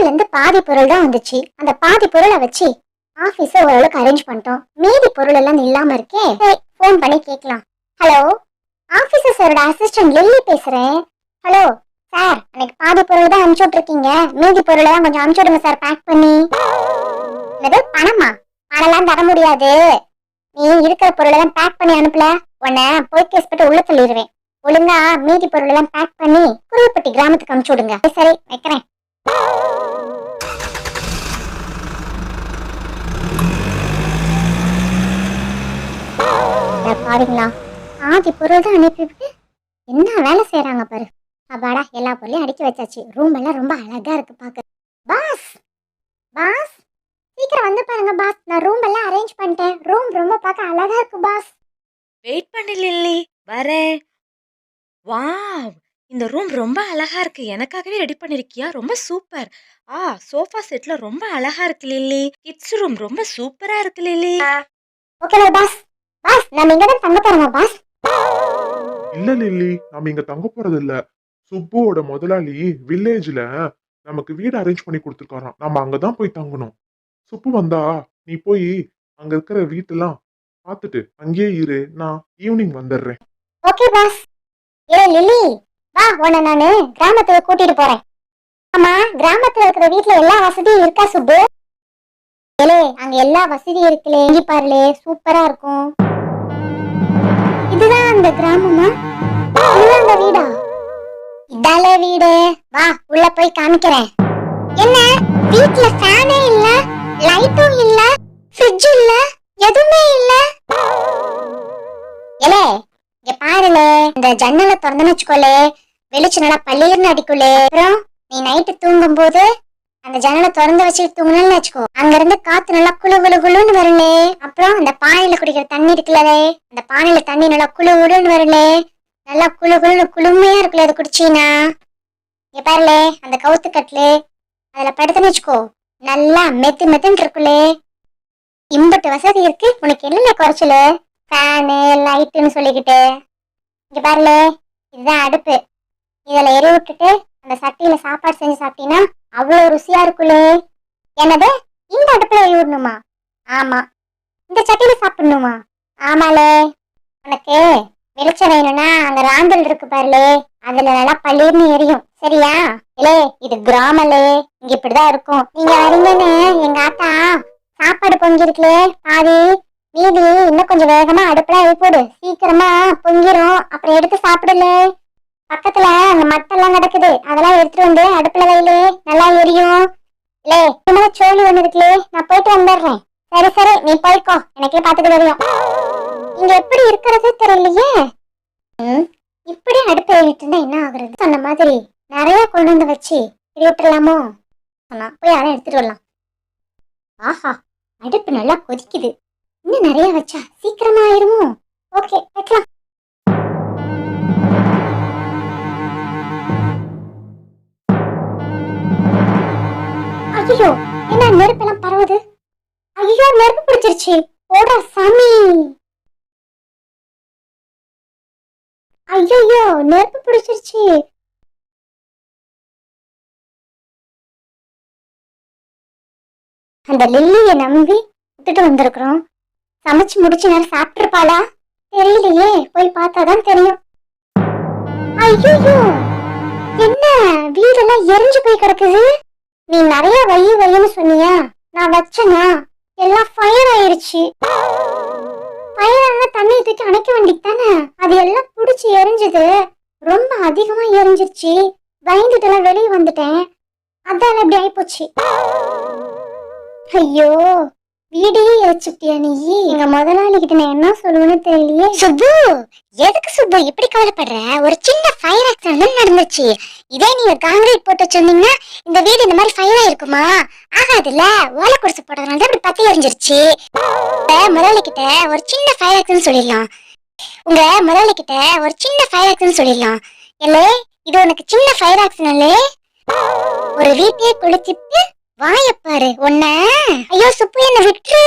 இருந்து பாதி பொருள் தான் வந்துச்சு. அந்த பாதி பொருளை வச்சு ஆபீஸ ஓரளவுக்கு அரேஞ்ச் பண்ணிட்டோம். மீதி பொருள் எல்லாம் இல்லாம இருக்கே. போன் பண்ணி கேட்கலாம். ஹலோ, ஆபீசர் சாரோட அசிஸ்டன்ட் லில்லி பேசுறேன். ஹலோ சார், எனக்கு பாதி பொருள் தான் அனுப்பிச்சு விட்டுருக்கீங்க. மீதி பொருள் எல்லாம் கொஞ்சம் அனுப்பிச்சு விடுங்க சார், பேக் பண்ணி. என்னது பணமா? பணம்லாம் தர முடியாது. நீ இருக்கிற பொருள் எல்லாம் பேக் பண்ணி அனுப்பல, உன்னை போய் கேஸ் போட்டு உள்ள தள்ளிடுவேன். ஒழுங்கா மீதி பொருள் எல்லாம் பேக் பண்ணி குருவப்பட்டி கிராமத்துக்கு அனுப்பிச்சு விடுங்க. சரி, வைக்கிறேன். பாருங்களா, பாதி பொருள் தான் அனுப்பிவிட்டு என்ன வேலை செய்யறாங்க பாரு. அப்பாடா, எல்லா பொருளையும் அடுக்கி வச்சாச்சு. ரூம் எல்லாம் ரொம்ப அழகா இருக்கு பாக்க. பாஸ் பாஸ், சீக்கிரம் வந்து பாருங்க பாஸ். நான் ரூம் எல்லாம் அரேஞ்ச் பண்ணிட்டேன். ரூம் ரொம்ப பார்க்க அழகா இருக்கு பாஸ். வெயிட் பண்ணு லில்லி, வரேன். வாவ், இந்த ரூம் ரொம்ப அழகா இருக்கு. எனக்காகவே ரெடி பண்ணிருக்கியா? ரொம்ப சூப்பர். சோஃபா செட்ல ரொம்ப அழகா இருக்கு லில்லி. கிட்ஸ் ரூம் ரொம்ப சூப்பரா இருக்கு லில்லி. Okay pass. பாஸ், நம்ம இங்க தான் தங்க போறோமா பாஸ்? இல்ல லில்லி, நாம இங்க தங்க போறது இல்ல. சுப்புவோட முதலாளி வில்லேஜ்ல நமக்கு வீடு அரேஞ்ச் பண்ணி கொடுத்துருக்காராம். நம்ம அங்கதான் போய் தங்கணும். சுப்பு வந்தா நீ போய் அங்க இருக்கிற வீட்டெல்லாம் பார்த்துட்டு அங்கேயே இரு. நான் ஈவினிங் வந்துடுறேன். Okay pass. ஏ லில்லி, வா, உன்னை நானு கிராமத்துக்கு கூட்டிட்டு போறேன். ஆமா, கிராமத்துல இருக்கிற வீட்டுல எல்லா வசதியும் இருக்கா சுப்பு? ஏலே, அங்க எல்லா வசதியும் இருக்குலே. இங்க பாருலே, சூப்பரா இருக்கும். இதுதான் அந்த கிராமமா? இதுதான் அந்த வீடா? இதாலே வீடு. வா, உள்ள போய் காமிக்கிறேன். என்ன, வீட்ல ஃபேனே இல்ல, லைட்டும் இல்ல, ஃப்ரிட்ஜ் இல்ல, எதுவுமே இல்ல. ஏலே, இங்க பாருலே, இந்த ஜன்னலை திறந்துன்னு வச்சுக்கோலே, வெளிச்சம் நல்லா பள்ளிர்னு அடிக்குலே. அப்புறம் நீ நைட்டு தூங்கும் போது அந்த ஜன்னலை திறந்து வச்சுட்டு தூங்கணும்னு வச்சுக்கோ, அங்க இருந்து காத்து நல்லா குளு குளு குளுன்னு வரும்லே. அப்புறம் அந்த பானையில குடிக்கிற தண்ணி இருக்குல்லே, அந்த பானையில தண்ணி நல்லா குளு குளுன்னு வரும்லே. நல்லா குளு குளுன்னு குளுமையா இருக்குல்ல அது குடிச்சீனா. இங்க பாருலே, அந்த கவுத்து கட்லு அதுல படுத்துன்னு வச்சுக்கோ, நல்லா மெத்து மெத்துன்னு இருக்குல்லே. இம்பட்டு வசதி இருக்கு, உனக்கு என்னென்ன குறைச்சலு? ஃபேனு லைட்டுன்னு சொல்லிக்கிட்டு. இங்க பாருலே, இதுதான் அடுப்பு. இதுல எரி விட்டுட்டு அந்த சட்டியில சாப்பாடு செஞ்சு சாப்பிட்டீங்கன்னா அவ்வளவு ருசியா இருக்குல்லே. என்னது, இந்த அடுப்புல எரி விடணுமா? ஆமா. இந்த சட்டியில சாப்பிடணுமா? ஆமாலே. உனக்கு வெளிச்சம் வேணும்னா அங்க ராந்தல் இருக்கு பாருலே, அதுல நல்லா பள்ளிர்னு எரியும். சரியா? இல்லே, இது கிராமலே, இங்க இப்படிதான் இருக்கும். நீங்க வரீங்கன்னு எங்க ஆத்தா சாப்பாடு பொங்கிருக்கலே பாதி, மீதி இன்னும் கொஞ்சம் வேகமா அடுப்புல எரி போடு. சீக்கிரமா பொங்கிரும், அப்புறம் எடுத்து சாப்பிடல. பக்கத்துல அந்த மட்டெல்லாம் கிடக்குது, அதெல்லாம் எடுத்துட்டு வந்து அடுப்புல வையிலே, நல்லா எரியும். இல்லே, இந்த சோழி ஒண்ணு இருக்குலே, நான் போயிட்டு வந்துடுறேன். சரி சரி, நீ போய்க்கோ, எனக்கே பார்த்துட்டு தெரியும். இங்க எப்படி இருக்கிறது தெரியலையே. இப்படி அடுப்பு ஏறிட்டு இருந்தா என்ன ஆகுறது? சொன்ன மாதிரி நிறைய கொண்டு வந்து வச்சு விட்டுலாமோ? போய் யாரும் எடுத்துட்டு வரலாம். ஆஹா, அடுப்பு நல்லா கொதிக்குது. இன்னும் நிறைய வச்சா சீக்கிரமா ஆயிருமோ? ஓகே, வைக்கலாம். ஐயோ, என்ன நெருப்பெல்லாம் பரவுது? ஐயோ, நெருப்பு பிடிச்சிருச்சு. ஓடா சாமி. ஐயோ, நெருப்பு பிடிச்சிருச்சு. அந்த லில்லியை நம்பி விட்டுட்டு வந்திருக்கிறோம். சமைச்சு முடிச்சு நேரம் சாப்பிட்டுருப்பாளா தெரியலையே, போய் பார்த்தாதான் தெரியும். ஐயோ, என்ன வீடெல்லாம் எரிஞ்சு போய் கிடக்குது. நீ நிறைய வையின்னு சொன்னியா, நான் வச்சனா எல்லாம் ஃபயர் ஆயிருச்சு. ஃபயர் ஆனா தண்ணி தூக்கி அணைக்க வேண்டியதானே, அது எல்லாம் புடிச்சு எரிஞ்சது. ரொம்ப அதிகமா எரிஞ்சிருச்சு. பயந்துட்டு எல்லாம் வெளியே வந்துட்டேன், அதான் இப்படி ஆயிப்போச்சு. ஐயோ, வீடே எரிச்சுட்டியா நீ? எங்க முதலாளி கிட்ட நான் என்ன சொல்லுவேன்னு தெரியலையே. சுப்பு, எதுக்கு சுப்பு இப்படி கவலைப்படுற? ஒரு சின்ன ஃபயர் ஆக்சிடென்ட் நடந்துச்சு. இதே நீங்க காங்கிரீட் போட்டு சொன்னீங்கன்னா இந்த வீடு இந்த மாதிரி ஃபயர் ஆயிருக்குமா? ஆகாதுல்ல, ஓலை குடிசை போட்டதுனால தான் இப்படி பத்தி எரிஞ்சிருச்சு. முதலாளி கிட்ட ஒரு சின்ன ஃபயர் ஆக்சிடென்ட் சொல்லிடலாம். உங்க முதலாளி கிட்ட ஒரு சின்ன ஃபயர் ஆக்சிடென்ட் சொல்லிடலாம். இல்ல, இது உனக்கு சின்ன ஃபயர் ஆக்சிடென்ட்ல ஒரு வீட்டையே குளிச்சிட்டு வாயப்பாரு ஒன்ன. ஐயோ சுப்பு, என்ன விட்டுரு.